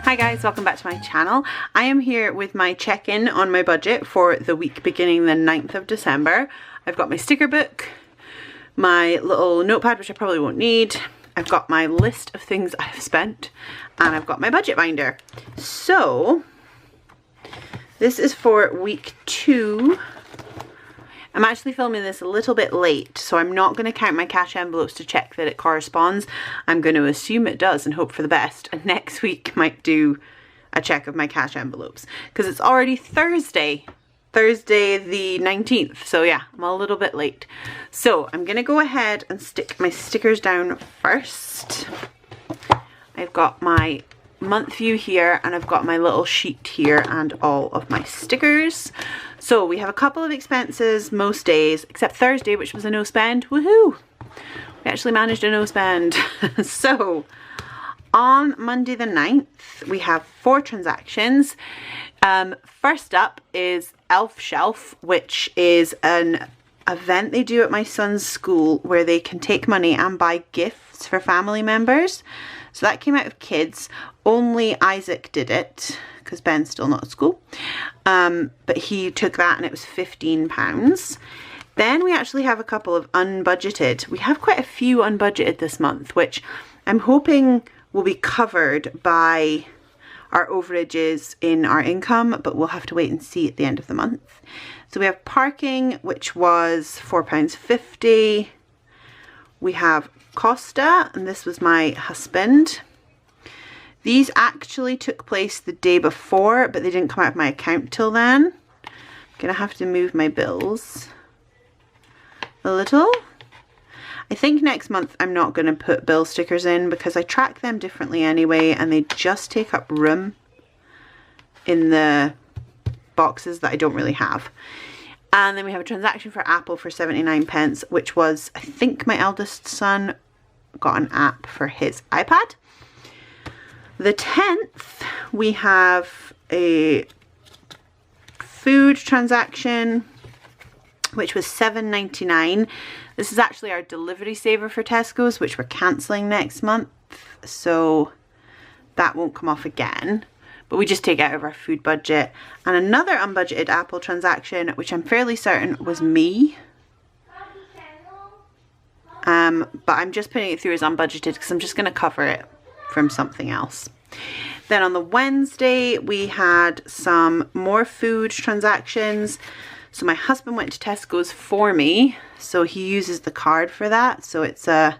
Hi guys, welcome back to my channel. I am here with my check-in on my budget for the week beginning the 9th of December. I've got my sticker book, my little notepad which I probably won't need, I've got my list of things I've spent, and I've got my budget binder. So this is for week 2. I'm actually filming this a little bit late, so I'm not going to count my cash envelopes to check that it corresponds. I'm going to assume it does and hope for the best, and next week might do a check of my cash envelopes because it's already Thursday the 19th, so yeah, I'm a little bit late. So I'm going to go ahead and stick my stickers down first. I've got my month view here and I've got my little sheet here and all of my stickers. So we have a couple of expenses most days except Thursday, which was a no spend. Woohoo! We actually managed a no spend. So on Monday the 9th we have 4 transactions. First up is Elf Shelf, which is an event they do at my son's school where they can take money and buy gifts for family members. So that came out of kids. Only Isaac did it because Ben's still not at school. But he took that and it was £15. Then we actually have a couple of unbudgeted. We have quite a few unbudgeted this month, which I'm hoping will be covered by our overages in our income, but we'll have to wait and see at the end of the month. So we have parking, which was £4.50. We have Costa, and this was my husband. These actually took place the day before, but they didn't come out of my account till then. I'm gonna have to move my bills a little. I think next month I'm not gonna put bill stickers in because I track them differently anyway and they just take up room in the boxes that I don't really have. And then we have a transaction for Apple for 79p, which was, I think my eldest son got an app for his iPad. The 10th, we have a food transaction, which was $7.99. This is actually our delivery saver for Tesco's, which we're cancelling next month, so that won't come off again. But we just take it out of our food budget. And another unbudgeted Apple transaction, which I'm fairly certain was me. But I'm just putting it through as unbudgeted because I'm just going to cover it from something else. Then on the Wednesday we had some more food transactions. So my husband went to Tesco's for me, so he uses the card for that, so it's not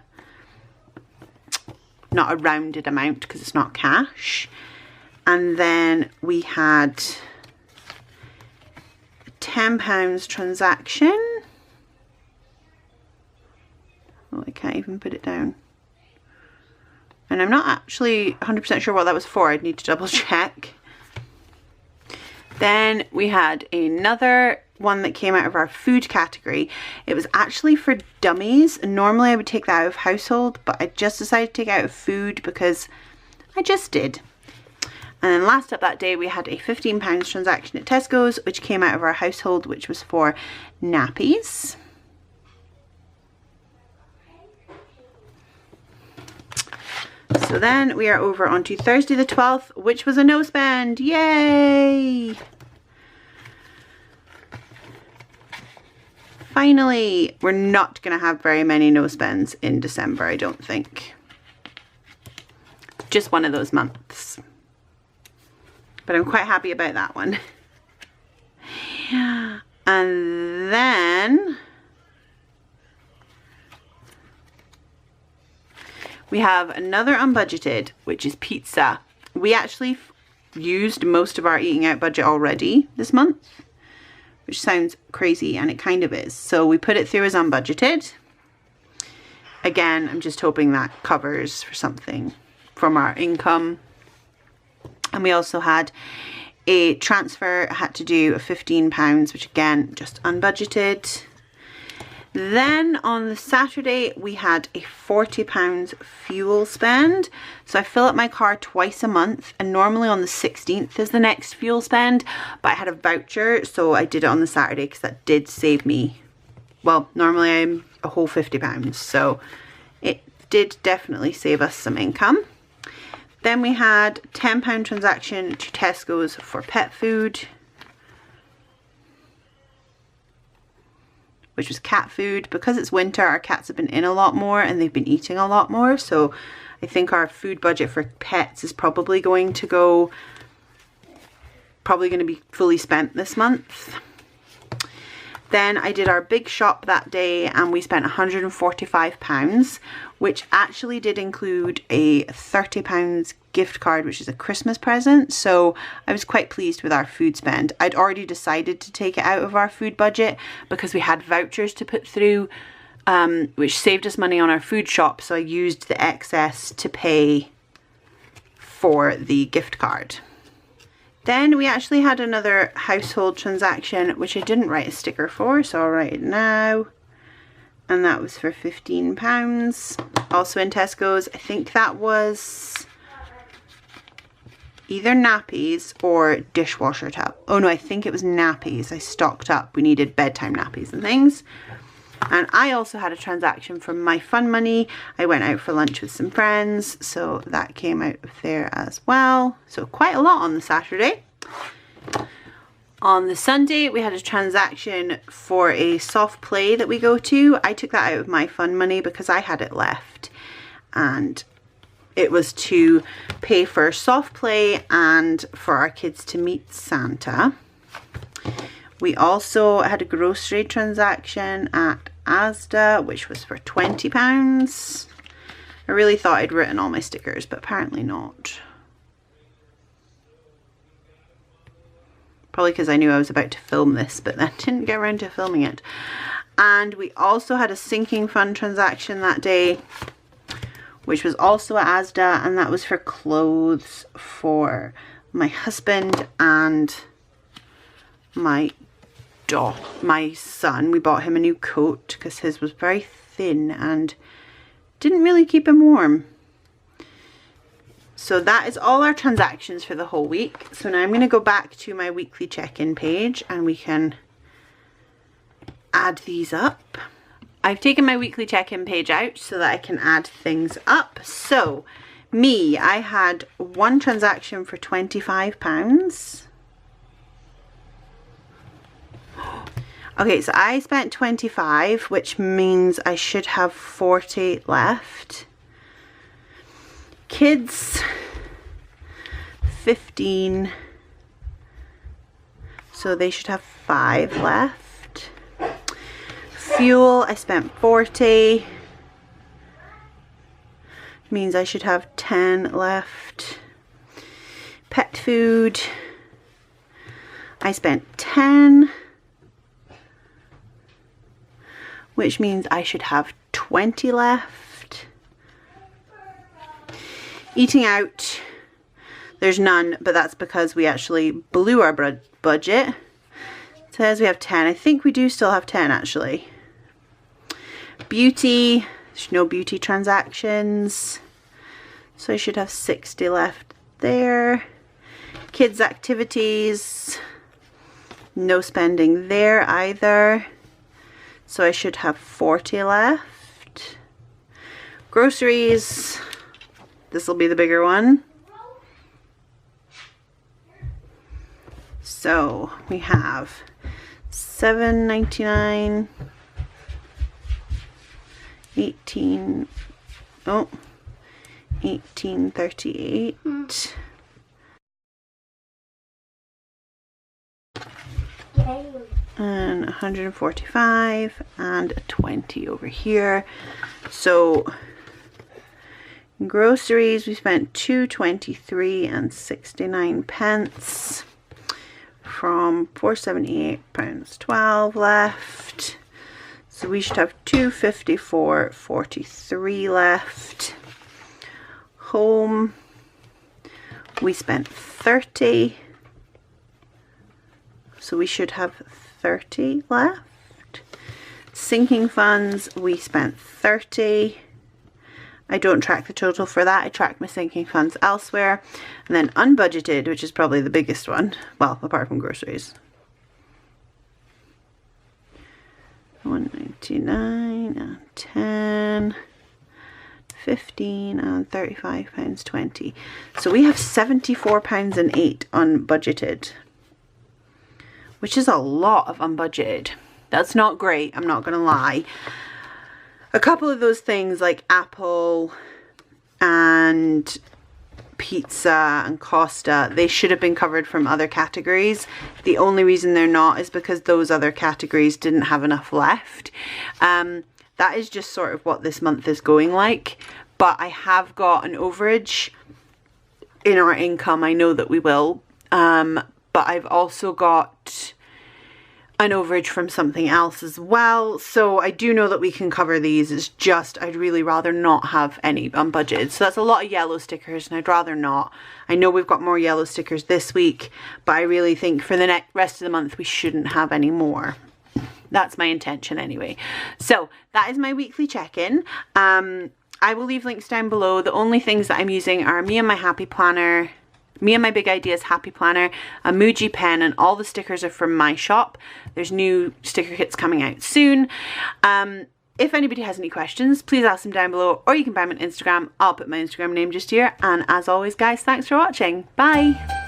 a rounded amount because it's not cash. And then we had a £10 transaction. Oh, I can't even put it down. And I'm not actually 100% sure what that was for. I'd need to double check. Then we had another one that came out of our food category. It was actually for dummies. Normally I would take that out of household, but I just decided to take it out of food because I just did. And then last up that day we had a £15 transaction at Tesco's, which came out of our household, which was for nappies. So then we are over onto Thursday the 12th, which was a no spend. Yay! Finally, we're not going to have very many no spends in December, I don't think. Just one of those months. But I'm quite happy about that one. And then we have another unbudgeted, which is pizza. We actually used most of our eating out budget already this month, which sounds crazy, and it kind of is. So we put it through as unbudgeted. Again, I'm just hoping that covers for something from our income. And we also had a transfer I had to do of £15, which again, just unbudgeted. Then on the Saturday we had a £40 fuel spend. So I fill up my car twice a month, and normally on the 16th is the next fuel spend, but I had a voucher so I did it on the Saturday because that did save me, well, normally I'm a whole £50, so it did definitely save us some income. Then we had £10 transaction to Tesco's for pet food, which was cat food. Because it's winter, our cats have been in a lot more and they've been eating a lot more. So I think our food budget for pets is probably going to be fully spent this month. Then I did our big shop that day and we spent £145, which actually did include a £30 gift card, which is a Christmas present. So I was quite pleased with our food spend. I'd already decided to take it out of our food budget because we had vouchers to put through, which saved us money on our food shop. So I used the excess to pay for the gift card. Then we actually had another household transaction, which I didn't write a sticker for, so I'll write it now. And that was for £15, also in Tesco's. I think that was either nappies or dishwasher towel. Oh no, I think it was nappies. I stocked up. We needed bedtime nappies and things. And I also had a transaction from my fun money. I went out for lunch with some friends, so that came out of there as well. So quite a lot on the Saturday. On the Sunday, we had a transaction for a soft play that we go to. I took that out of my fun money because I had it left. And it was to pay for soft play and for our kids to meet Santa. We also had a grocery transaction at Asda, which was for £20. I really thought I'd written all my stickers, but apparently not. Probably because I knew I was about to film this, but then didn't get around to filming it. And we also had a sinking fund transaction that day, which was also at Asda, and that was for clothes for my husband and my son. We bought him a new coat because his was very thin and didn't really keep him warm. So that is all our transactions for the whole week. So now I'm going to go back to my weekly check-in page and we can add these up. I've taken my weekly check-in page out so that I can add things up. So I had one transaction for £25. Okay, so I spent 25, which means I should have 40 left. Kids, 15, so they should have 5 left. Fuel, I spent 40, means I should have 10 left. Pet food, I spent 10, which means I should have 20 left. Eating out, there's none, but that's because we actually blew our budget. It says we have 10. I think we do still have 10 actually. Beauty, there's no beauty transactions, so I should have 60 left there. Kids activities, no spending there either, so I should have 40 left. Groceries, this will be the bigger one. So we have $7.99, 18.38. And 145 and a 20 over here. So groceries, we spent £2.23 and 69 pence from £478.12 left. So we should have £254.43 left. Home, we spent 30. So we should have 30 left. Sinking funds, we spent 30. I don't track the total for that. I track my sinking funds elsewhere. And then unbudgeted, which is probably the biggest one. Well, apart from groceries. $1.99 and 10, 15 and £35.20. So we have £74.08 unbudgeted, which is a lot of unbudgeted. That's not great, I'm not gonna lie. A couple of those things like Apple and pizza and Costa, they should have been covered from other categories. The only reason they're not is because those other categories didn't have enough left. That is just sort of what this month is going like, but I have got an overage in our income. I know that we will, but I've also got an overage from something else as well, so I do know that we can cover these. It's just I'd really rather not have any unbudgeted. So that's a lot of yellow stickers and I'd rather not. I know we've got more yellow stickers this week, but I really think for the rest of the month we shouldn't have any more. That's my intention anyway. So that is my weekly check-in. I will leave links down below. The only things that I'm using are me and my Happy Planner, me and my Big Ideas Happy Planner, a Muji pen, and all the stickers are from my shop. There's new sticker kits coming out soon. If anybody has any questions, please ask them down below, or you can buy them on Instagram. I'll put my Instagram name just here. And as always, guys, thanks for watching. Bye.